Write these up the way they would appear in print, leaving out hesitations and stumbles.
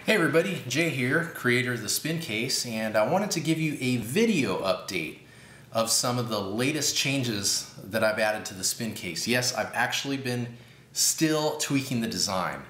Hey everybody, Jay here, creator of the Spin Case, and I wanted to give you a video update of some of the latest changes that I've added to the Spin Case. Yes, I've actually been still tweaking the design.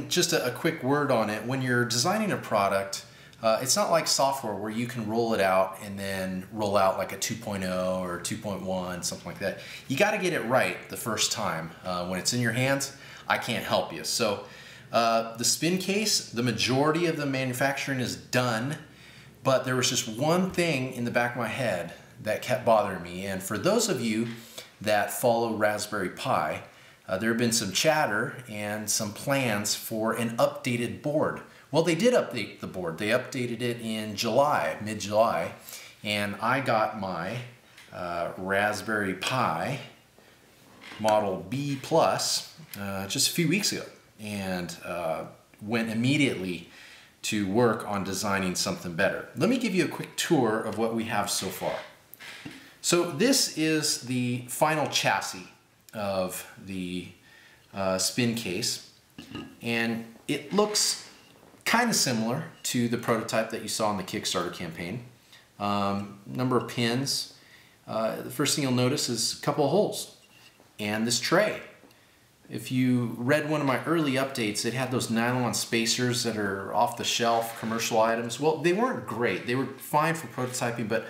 Just a quick word on it, when you're designing a product, it's not like software where you can roll it out and then roll out like a 2.0 or 2.1, something like that. You got to get it right the first time. When it's in your hands, I can't help you. So the Spin Case, the majority of the manufacturing is done, but there was just one thing in the back of my head that kept bothering me. And for those of you that follow Raspberry Pi, there have been some chatter and some plans for an updated board. Well, they did update the board. They updated it in July, mid-July, and I got my Raspberry Pi Model B Plus just a few weeks ago, and went immediately to work on designing something better. Let me give you a quick tour of what we have so far. So this is the final chassis of the Spin Case, and it looks kind of similar to the prototype that you saw in the Kickstarter campaign. Number of pins. The first thing you'll notice is a couple of holes and this tray. If you read one of my early updates, it had those nylon spacers that are off-the-shelf commercial items. Well, they weren't great. They were fine for prototyping, but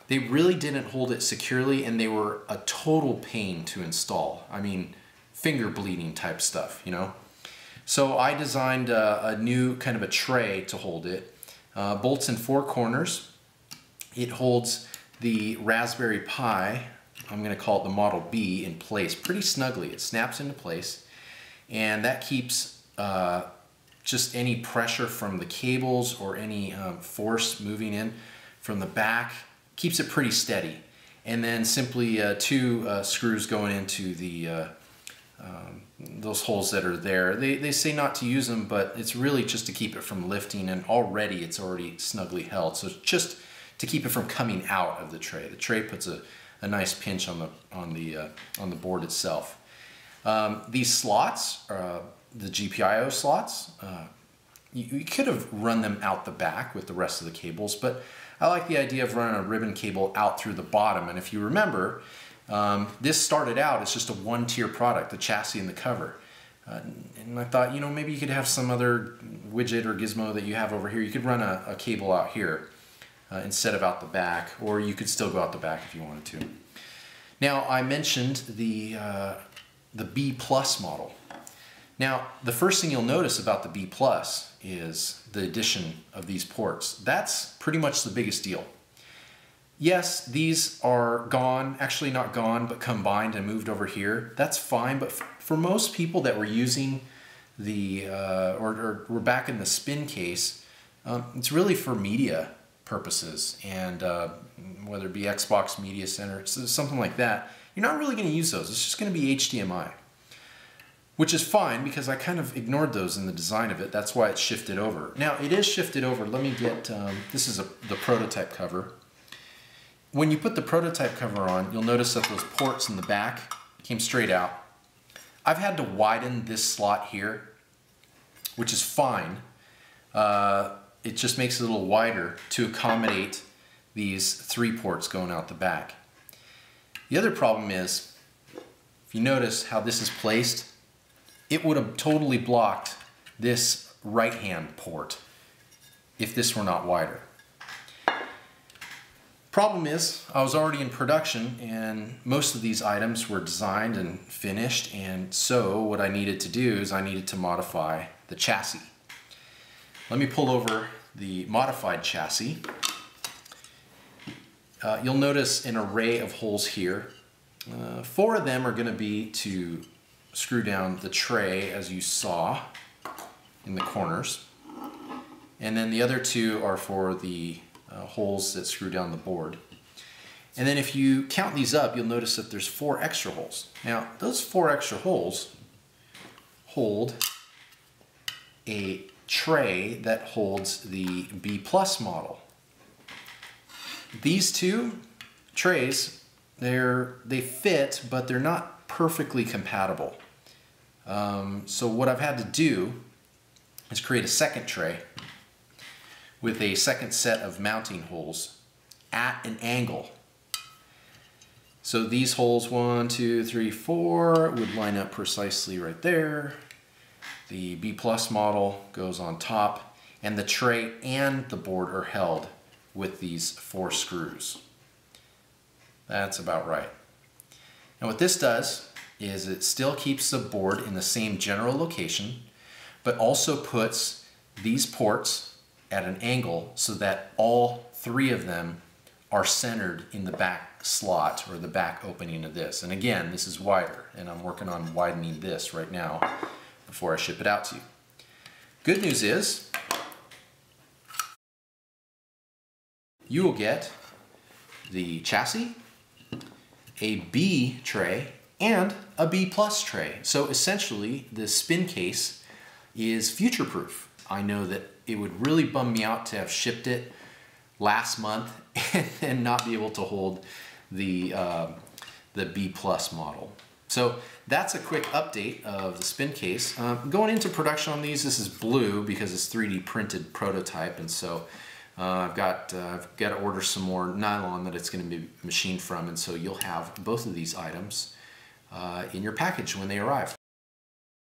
they really didn't hold it securely, and they were a total pain to install. I mean, finger bleeding type stuff, you know? So I designed a new kind of a tray to hold it. Bolts in 4 corners. It holds the Raspberry Pi, I'm going to call it the Model B, in place pretty snugly. It snaps into place, and that keeps just any pressure from the cables or any force moving in from the back, keeps it pretty steady. And then simply 2 screws going into the those holes that are there. They say not to use them, but it's really just to keep it from lifting, and already it's already snugly held. So it's just to keep it from coming out of the tray. The tray puts a nice pinch on the board itself. These slots, the GPIO slots, you could have run them out the back with the rest of the cables, but I like the idea of running a ribbon cable out through the bottom. And if you remember, this started out as just a 1-tier product, the chassis and the cover. And I thought, you know, maybe you could have some other widget or gizmo that you have over here. You could run a cable out here instead of out the back, or you could still go out the back if you wanted to. Now, I mentioned the B Plus model. Now, the first thing you'll notice about the B Plus is the addition of these ports. That's pretty much the biggest deal. Yes, these are gone, actually not gone, but combined and moved over here. That's fine, but for most people that were using the, or were back in the Spin Case, it's really for media purposes, and whether it be Xbox Media Center, something like that, you're not really going to use those. It's just going to be HDMI, which is fine because I kind of ignored those in the design of it. That's why it's shifted over. Now, it is shifted over. Let me get, this is the prototype cover. When you put the prototype cover on, you'll notice that those ports in the back came straight out. I've had to widen this slot here, which is fine. It just makes it a little wider to accommodate these 3 ports going out the back. The other problem is, if you notice how this is placed, it would have totally blocked this right-hand port if this were not wider. Problem is, I was already in production and most of these items were designed and finished, and so what I needed to do is I needed to modify the chassis. Let me pull over the modified chassis. You'll notice an array of holes here. 4 of them are going to be to screw down the tray, as you saw in the corners, and then the other 2 are for the holes that screw down the board. And then if you count these up, you'll notice that there's 4 extra holes. Now, those 4 extra holes hold a tray that holds the B Plus model. These 2 trays, they fit, but they're not perfectly compatible. So what I've had to do is create a second tray with a second set of mounting holes at an angle. So these holes, 1, 2, 3, 4, would line up precisely right there. The B Plus model goes on top, and the tray and the board are held with these 4 screws. That's about right. Now what this does is it still keeps the board in the same general location, but also puts these ports at an angle so that all 3 of them are centered in the back slot or the back opening of this. And again, this is wider, and I'm working on widening this right now before I ship it out to you. Good news is you will get the chassis, a B tray, and a B Plus tray. So essentially, the spin case is future-proof. I know that it would really bum me out to have shipped it last month and not be able to hold the B Plus model. So that's a quick update of the spin case. Going into production on these, this is blue because it's 3D printed prototype, and so I've got to order some more nylon that it's going to be machined from, and so you'll have both of these items in your package when they arrive.